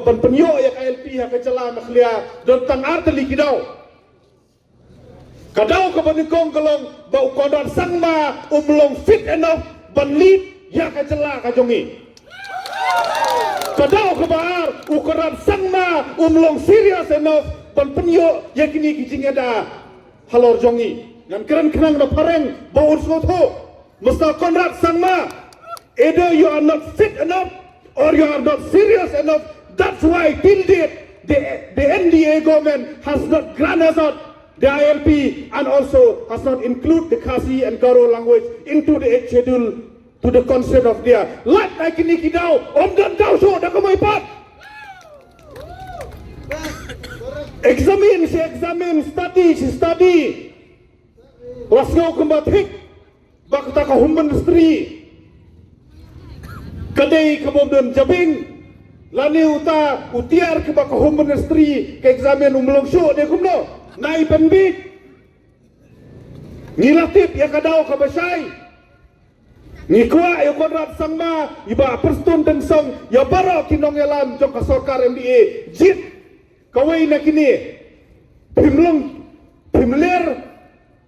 ban penyo ya KLP ha kecela makhlia don tang arteli kidau kadau ka banikong kalong bau kodar sangma umlong fit enough ban lead ya kecela ka jongi kadau ka baar ukuran sangma umlong serious enough ban penyo ya kini kijing ada halor jongi nan keren kenang na pareng bau ursoto musta konrad sangma either you are not fit enough or you are not serious enough. That's why till date the NDA government has not granted out the ILP and also has not included the Khasi and Garo language into the 8th schedule to the concept of their like niki daw dan daw so da kamay pat examine study wasngaw kumbatik bakta ka home ministry kadai kabomdan jabing lani uta utiar ke baka home ministry ke examen umlong show de kumno nai penbit ni latip ya kadau ka basai ni kuat ya konrad sangma iba perstun dan song ya baro kinong yalam jong ka sarkar MDA jit kawai na kini pimler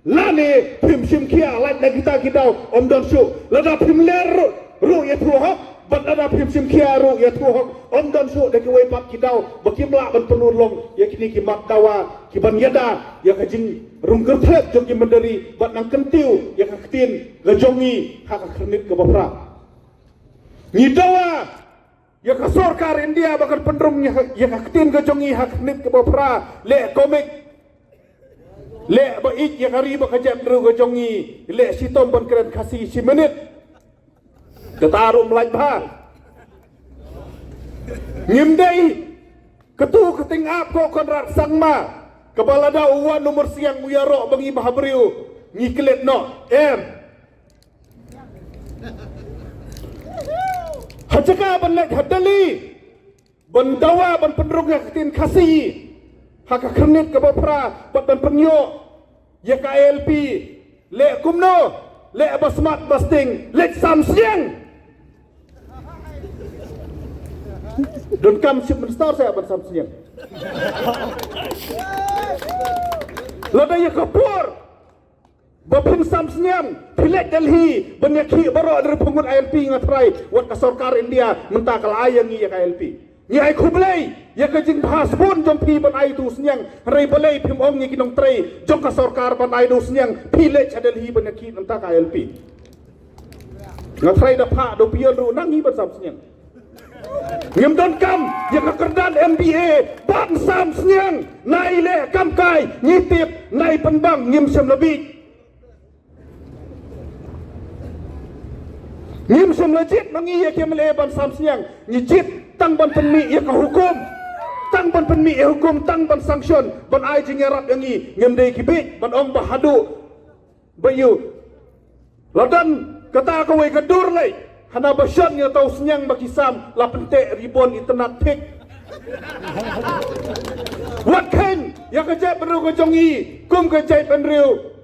lani pim simkia lat na kita kidau omdan show lada pimler ru ya tuha bat ada pim simkia ru ya tuha omdan show de kawai pat kidau bakimla ban penulong ya kini kimat dawa kiban yada ya kajing rungker thep jong ki mandari bat nang kentiu ya kaktin gajongi hak kernit ke bapra ni dawa ya ka sarkar India bakar pendrung ya kaktin gajongi hak kernit ke bapra le komik le ba ik ya kari ba kajat ru gajongi le sitom ban keren kasi si menit ketarum lain bah ngimdai ketu keting ap ko konrad sangma kepala dawan nomor siang uyaro bangi bahabriu ngiklet no hajaka ban lek hadali ban dawa ban pendrung ketin kasi hak kernit ke bapra bat ban penyo ya KLP le kumno le basmat basting le sam siang don kam sip menstar saya ban sam siang lada ya kapur bapin sam siang pilek Delhi banyaki baro dari pungut ILP ngatrai wat ka sarkar India mentakal ayangi ya KLP ni ai khublai ya kajing bahas pun jong pi ban ai tu siang rai balai pim ong ni kinong trai jong ka sarkar ban ai tu siang pilek Delhi banyaki mentak ILP ngatrai da pha do pian ru nang hi ban sam siang ngim don kam ya kekerdan MBA bang sam siang nai le kam kai nyitip nai penbang ngim sem lebih ngim sem legit mangi ya kemle ban sam siang nyicit tang ban penmi ya ka hukum tang ban penmi ya hukum tang ban sanction ban ai jingerap yangi ngim dei kibik ban ong bahadu bayu ladan kata ka wei kadur lai hana basyan nga tau senyang bakisam la pentek ribon internet tik wat ken ya kajai penru kejongi kum kajai penriu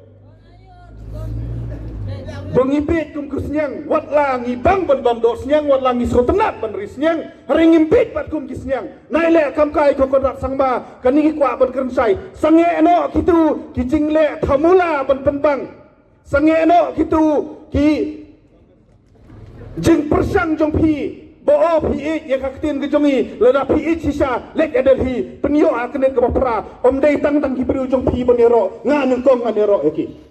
bangipit kum kusenyang wat langi bang ban bam do senyang wat langi so tenat ban ri senyang ring impit pat kum kisenyang nai le kam kai ko konrat sangba kani kwa ban kerensai sange no kitu kijing le thamula ban penbang sange no kitu ki jing persang jong pi bo pi ya kaktin ke jongi lada pi sisa lek Delhi penyo aknet ke bapra om dei tang tang ki bru jong pi banero nganung kong nganero eki